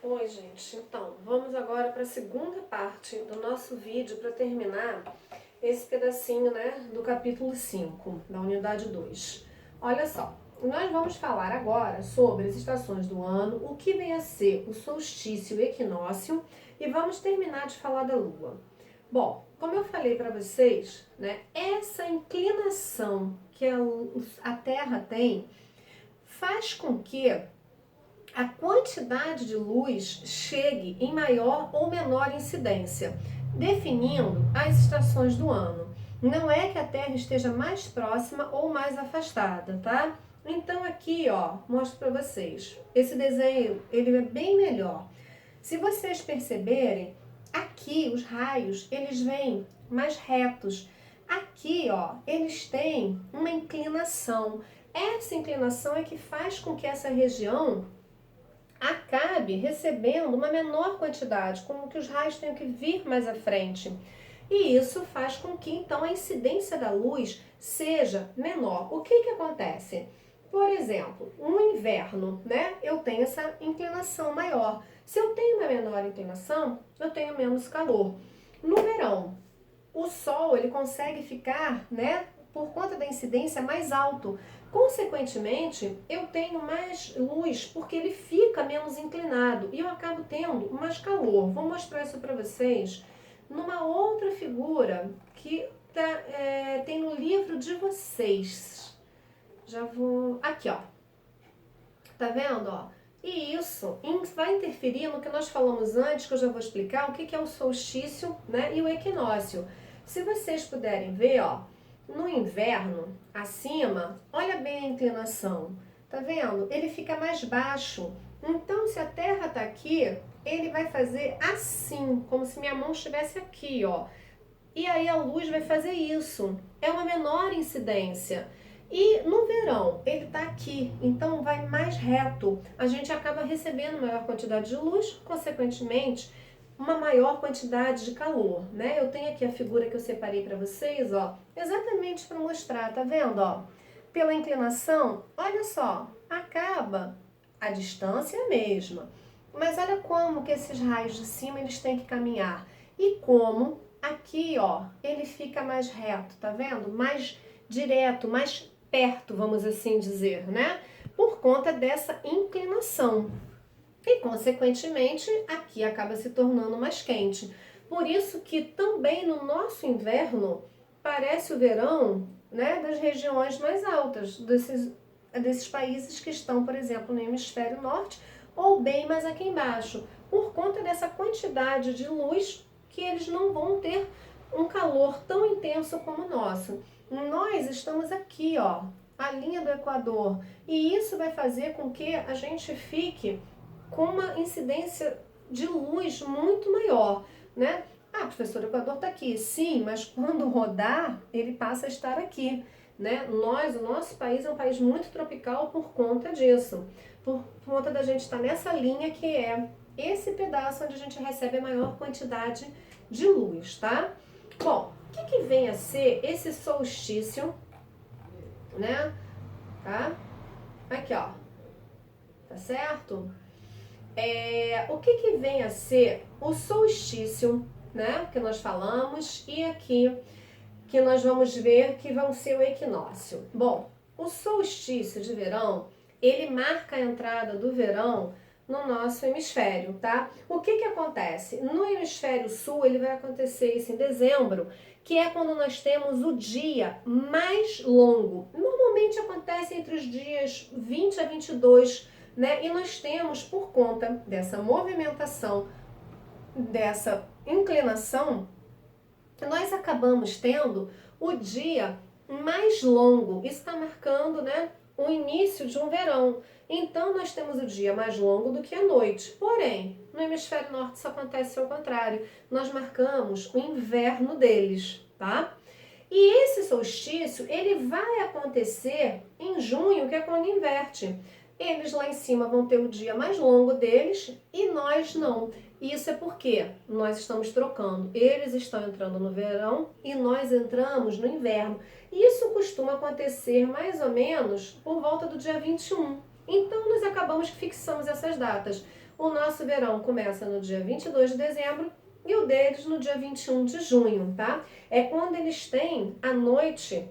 Oi, gente. Então, vamos agora para a segunda parte do nosso vídeo para terminar esse pedacinho, né, do capítulo 5, da unidade 2. Olha só, nós vamos falar agora sobre as estações do ano, o que vem a ser o solstício e o equinócio e vamos terminar de falar da Lua. Bom, como eu falei para vocês, né, essa inclinação que a Terra tem faz com que a quantidade de luz chegue em maior ou menor incidência, definindo as estações do ano. Não é que a Terra esteja mais próxima ou mais afastada, tá? Então aqui, ó, mostro para vocês. Esse desenho, ele é bem melhor. Se vocês perceberem, aqui os raios, eles vêm mais retos. Aqui, ó, eles têm uma inclinação. Essa inclinação é que faz com que essa região acabe recebendo uma menor quantidade, como que os raios tenham que vir mais à frente. E isso faz com que, então, a incidência da luz seja menor. O que acontece? Por exemplo, no inverno, né, eu tenho essa inclinação maior. Se eu tenho uma menor inclinação, eu tenho menos calor. No verão, o sol ele consegue ficar, né, por conta da incidência mais alto. Consequentemente, eu tenho mais luz porque ele fica menos inclinado e eu acabo tendo mais calor. Vou mostrar isso para vocês numa outra figura que tem no livro de vocês. Já vou... Aqui, ó. Tá vendo, ó? E isso vai interferir no que nós falamos antes, que eu já vou explicar o que é o solstício, né, e o equinócio. Se vocês puderem ver, ó, no inverno, acima, olha bem a inclinação. Tá vendo? Ele fica mais baixo. Então, se a Terra tá aqui, ele vai fazer assim, como se minha mão estivesse aqui, ó. E aí a luz vai fazer isso. É uma menor incidência. E no verão, ele está aqui, então vai mais reto. A gente acaba recebendo maior quantidade de luz, consequentemente, uma maior quantidade de calor, né? Eu tenho aqui a figura que eu separei para vocês, ó, exatamente para mostrar, tá vendo, ó? Pela inclinação, olha só, acaba a distância é a mesma. Mas olha como que esses raios de cima eles têm que caminhar. E como aqui, ó, ele fica mais reto, tá vendo? Mais direto, mais perto, vamos assim dizer, né? Por conta dessa inclinação. E, consequentemente, aqui acaba se tornando mais quente. Por isso que também no nosso inverno parece o verão, né, das regiões mais altas, desses países que estão, por exemplo, no hemisfério norte ou bem mais aqui embaixo, por conta dessa quantidade de luz que eles não vão ter um calor tão intenso como o nosso. Nós estamos aqui, ó, a linha do Equador, e isso vai fazer com que a gente fique com uma incidência de luz muito maior, né? Ah, professor, o Equador está aqui. Sim, mas quando rodar, ele passa a estar aqui, né? O nosso país é um país muito tropical por conta disso. Por conta da gente estar nessa linha que é esse pedaço onde a gente recebe a maior quantidade de luz, tá? Bom, o que vem a ser esse solstício, né? Tá? Aqui, ó. Tá certo? O que vem a ser o solstício, né, que nós falamos, e aqui que nós vamos ver que vão ser o equinócio. Bom, o solstício de verão, ele marca a entrada do verão no nosso hemisfério, tá? O que acontece? No hemisfério sul, ele vai acontecer isso em dezembro, que é quando nós temos o dia mais longo. Normalmente acontece entre os dias 20 a 22, né? E nós temos, por conta dessa movimentação, dessa inclinação, nós acabamos tendo o dia mais longo. Isso está marcando, né, o início de um verão. Então, nós temos o dia mais longo do que a noite. Porém, no hemisfério norte isso acontece ao contrário. Nós marcamos o inverno deles, tá? E esse solstício, ele vai acontecer em junho, que é quando inverte. Eles lá em cima vão ter o dia mais longo deles e nós não. Isso é porque nós estamos trocando. Eles estão entrando no verão e nós entramos no inverno. Isso costuma acontecer mais ou menos por volta do dia 21. Então nós acabamos que fixamos essas datas. O nosso verão começa no dia 22 de dezembro e o deles no dia 21 de junho, tá? É quando eles têm a noite,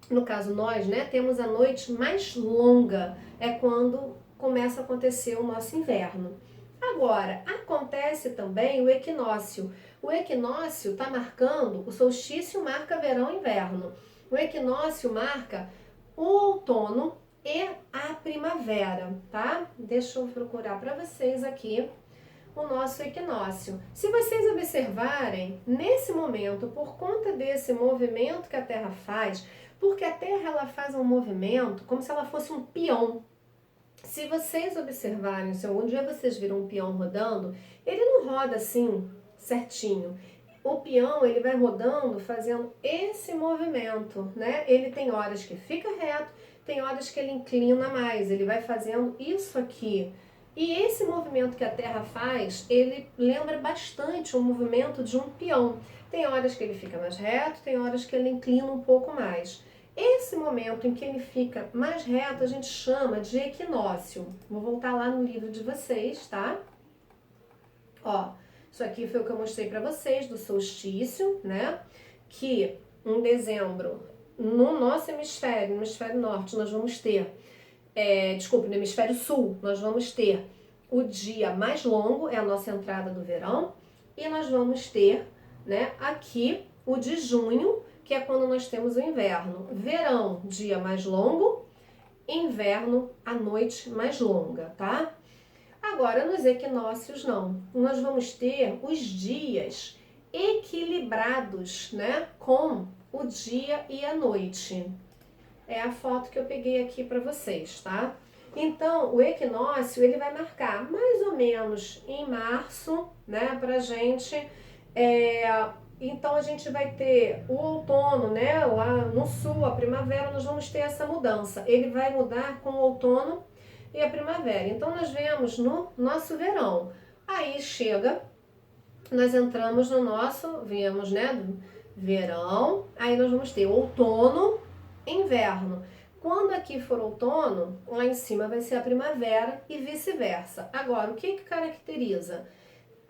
no caso nós, né, temos a noite mais longa, é quando começa a acontecer o nosso inverno. Agora, acontece também o equinócio. O equinócio está marcando, o solstício marca verão e inverno. O equinócio marca o outono e a primavera, tá? Deixa eu procurar para vocês aqui o nosso equinócio. Se vocês observarem, nesse momento, por conta desse movimento que a Terra faz, porque a Terra ela faz um movimento como se ela fosse um peão. Se vocês observarem, se algum dia vocês viram um peão rodando, ele não roda assim, certinho. O peão, ele vai rodando, fazendo esse movimento, né? Ele tem horas que fica reto, tem horas que ele inclina mais, ele vai fazendo isso aqui. E esse movimento que a Terra faz, ele lembra bastante o movimento de um peão. Tem horas que ele fica mais reto, tem horas que ele inclina um pouco mais. Esse momento em que ele fica mais reto, a gente chama de equinócio. Vou voltar lá no livro de vocês, tá? Ó, isso aqui foi o que eu mostrei para vocês do solstício, né? Que em dezembro, no nosso hemisfério, no hemisfério norte, nós vamos ter, no hemisfério sul, nós vamos ter o dia mais longo, é a nossa entrada do verão, e nós vamos ter, né, aqui o de junho, que é quando nós temos o inverno. Verão, dia mais longo, inverno, a noite mais longa, tá? Agora, nos equinócios, não. Nós vamos ter os dias equilibrados, né, com o dia e a noite. É a foto que eu peguei aqui para vocês, tá? Então, o equinócio, ele vai marcar mais ou menos em março, né, pra gente. Então, a gente vai ter o outono, né, lá no sul, a primavera, nós vamos ter essa mudança. Ele vai mudar com o outono e a primavera. Então, nós vemos no nosso verão. Aí chega, nós entramos no nosso, viemos, né, verão, aí nós vamos ter outono, inverno. Quando aqui for outono, lá em cima vai ser a primavera e vice-versa. Agora, o que caracteriza?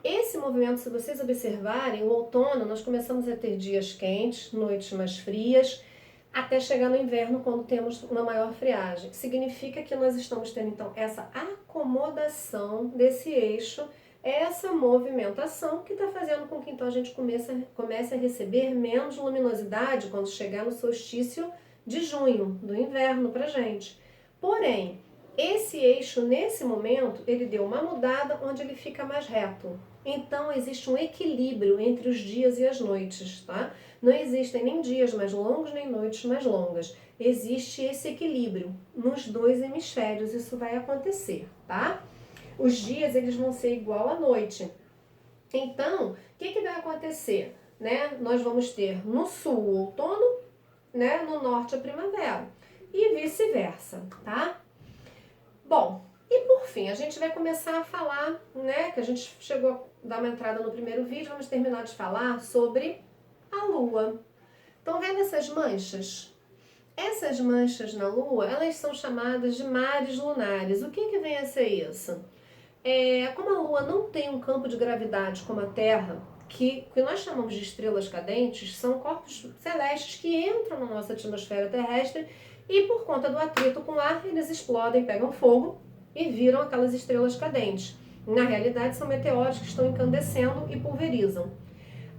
Esse movimento, se vocês observarem, o outono, nós começamos a ter dias quentes, noites mais frias, até chegar no inverno, quando temos uma maior friagem. Significa que nós estamos tendo, então, essa acomodação desse eixo, essa movimentação que está fazendo com que, então, a gente comece a receber menos luminosidade quando chegar no solstício de junho, do inverno pra gente. Porém, esse eixo, nesse momento, ele deu uma mudada onde ele fica mais reto. Então, existe um equilíbrio entre os dias e as noites, tá? Não existem nem dias mais longos, nem noites mais longas. Existe esse equilíbrio nos dois hemisférios, isso vai acontecer, tá? Os dias, eles vão ser igual à noite. Então, o que vai acontecer? Né? Nós vamos ter no sul o outono, né? No norte a primavera e vice-versa, tá? Bom, e por fim, a gente vai começar a falar, né, que a gente chegou a dar uma entrada no primeiro vídeo, vamos terminar de falar sobre a Lua. Estão vendo essas manchas? Essas manchas na Lua, elas são chamadas de mares lunares. O que vem a ser isso? Como a Lua não tem um campo de gravidade como a Terra, que nós chamamos de estrelas cadentes, são corpos celestes que entram na nossa atmosfera terrestre e por conta do atrito com o ar, eles explodem, pegam fogo e viram aquelas estrelas cadentes. Na realidade, são meteoros que estão incandescendo e pulverizam.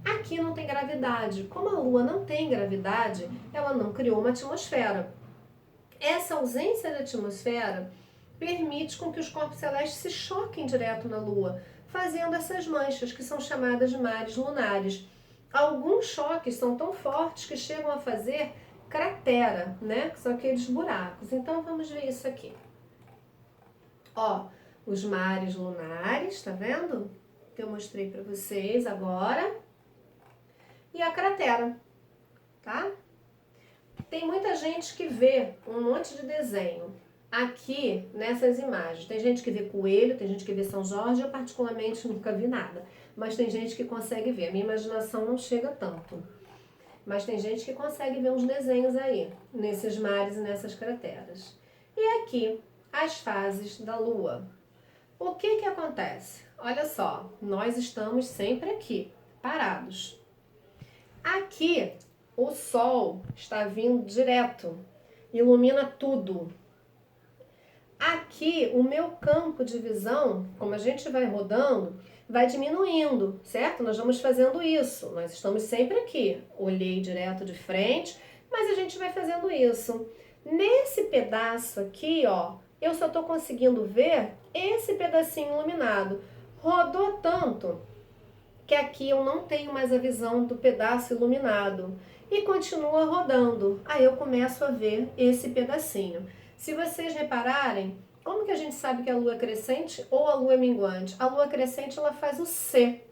Aqui não tem gravidade. Como a Lua não tem gravidade, ela não criou uma atmosfera. Essa ausência de atmosfera permite com que os corpos celestes se choquem direto na Lua, fazendo essas manchas, que são chamadas de mares lunares. Alguns choques são tão fortes que chegam a fazer cratera, né? Que são aqueles buracos. Então, vamos ver isso aqui. Ó, os mares lunares, tá vendo? Que eu mostrei para vocês agora. E a cratera, tá? Tem muita gente que vê um monte de desenho aqui nessas imagens. Tem gente que vê coelho, tem gente que vê São Jorge, eu particularmente nunca vi nada. Mas tem gente que consegue ver, a minha imaginação não chega tanto. Mas tem gente que consegue ver uns desenhos aí, nesses mares e nessas crateras. E aqui, as fases da Lua. O que que acontece? Olha só, nós estamos sempre aqui, parados. Aqui, o sol está vindo direto, ilumina tudo. Aqui, o meu campo de visão, como a gente vai rodando, vai diminuindo, certo? Nós vamos fazendo isso. Nós estamos sempre aqui. Olhei direto de frente, mas a gente vai fazendo isso. Nesse pedaço aqui, ó, eu só tô conseguindo ver esse pedacinho iluminado. Rodou tanto que aqui eu não tenho mais a visão do pedaço iluminado. E continua rodando. Aí eu começo a ver esse pedacinho. Se vocês repararem, como que a gente sabe que a lua é crescente ou a lua é minguante? A lua crescente, ela faz o C.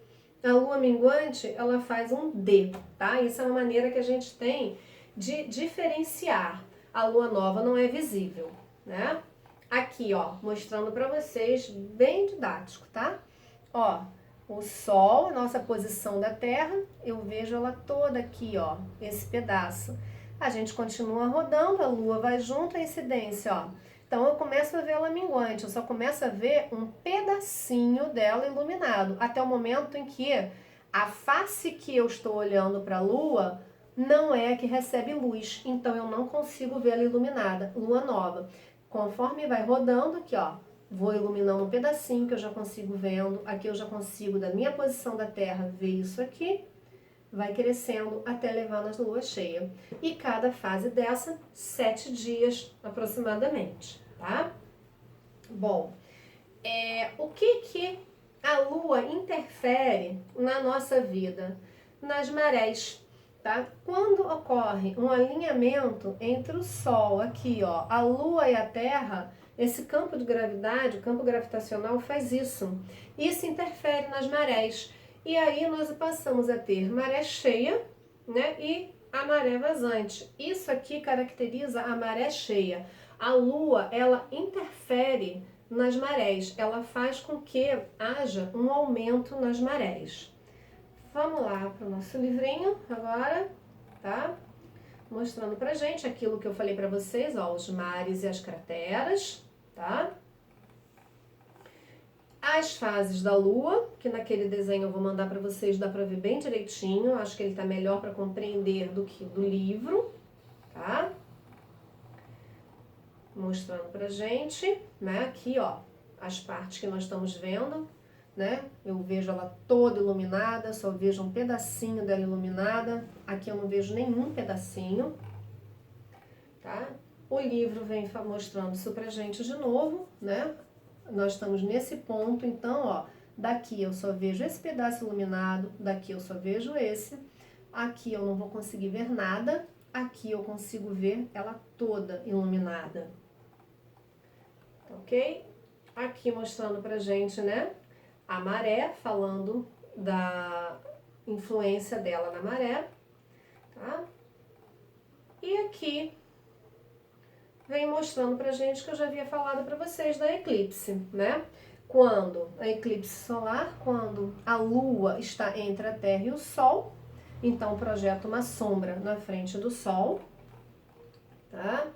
A lua minguante, ela faz um D, tá? Isso é uma maneira que a gente tem de diferenciar. A lua nova não é visível, né? Aqui, ó, mostrando pra vocês, bem didático, tá? Ó, o Sol, a nossa posição da Terra, eu vejo ela toda aqui, ó, esse pedaço. A gente continua rodando, a Lua vai junto, a incidência, ó. Então eu começo a ver ela minguante, eu só começo a ver um pedacinho dela iluminado, até o momento em que a face que eu estou olhando para a Lua não é a que recebe luz, então eu não consigo ver ela iluminada, Lua nova. Conforme vai rodando aqui, ó, vou iluminando um pedacinho que eu já consigo vendo, aqui eu já consigo, da minha posição da Terra, ver isso aqui, vai crescendo até levar na lua cheia. E cada fase dessa, 7 dias aproximadamente, tá? Bom, o que a lua interfere na nossa vida? Nas marés, tá? Quando ocorre um alinhamento entre o Sol aqui, ó, a lua e a Terra, esse campo de gravidade, o campo gravitacional faz isso. Isso interfere nas marés. E aí nós passamos a ter maré cheia, né, e a maré vazante. Isso aqui caracteriza a maré cheia. A lua, ela interfere nas marés, ela faz com que haja um aumento nas marés. Vamos lá para o nosso livrinho agora, tá? Mostrando pra gente aquilo que eu falei pra vocês, ó, os mares e as crateras, tá? As fases da lua, que naquele desenho eu vou mandar pra vocês, dá pra ver bem direitinho, acho que ele tá melhor pra compreender do que do livro, tá? Mostrando pra gente, né, aqui, ó, as partes que nós estamos vendo, né? Eu vejo ela toda iluminada, só vejo um pedacinho dela iluminada. Aqui eu não vejo nenhum pedacinho, tá? O livro vem mostrando isso pra gente de novo, né? Nós estamos nesse ponto, então, ó, daqui eu só vejo esse pedaço iluminado, daqui eu só vejo esse, aqui eu não vou conseguir ver nada, aqui eu consigo ver ela toda iluminada, ok? Aqui mostrando pra gente, né, a maré, falando da influência dela na maré, tá? E aqui vem mostrando pra gente que eu já havia falado pra vocês da eclipse, né? Quando a eclipse solar, quando a lua está entre a Terra e o Sol, então projeta uma sombra na frente do Sol, tá?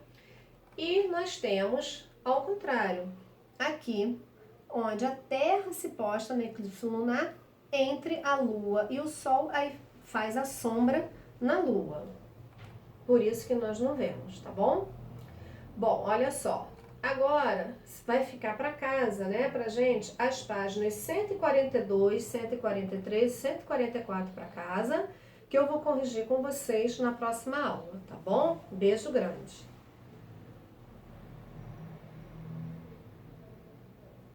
E nós temos, ao contrário, aqui, onde a Terra se posta na eclipse lunar, entre a Lua e o Sol, aí faz a sombra na Lua. Por isso que nós não vemos, tá bom? Bom, olha só. Agora vai ficar para casa, né, pra gente, as páginas 142, 143, 144 para casa, que eu vou corrigir com vocês na próxima aula, tá bom? Beijo grande.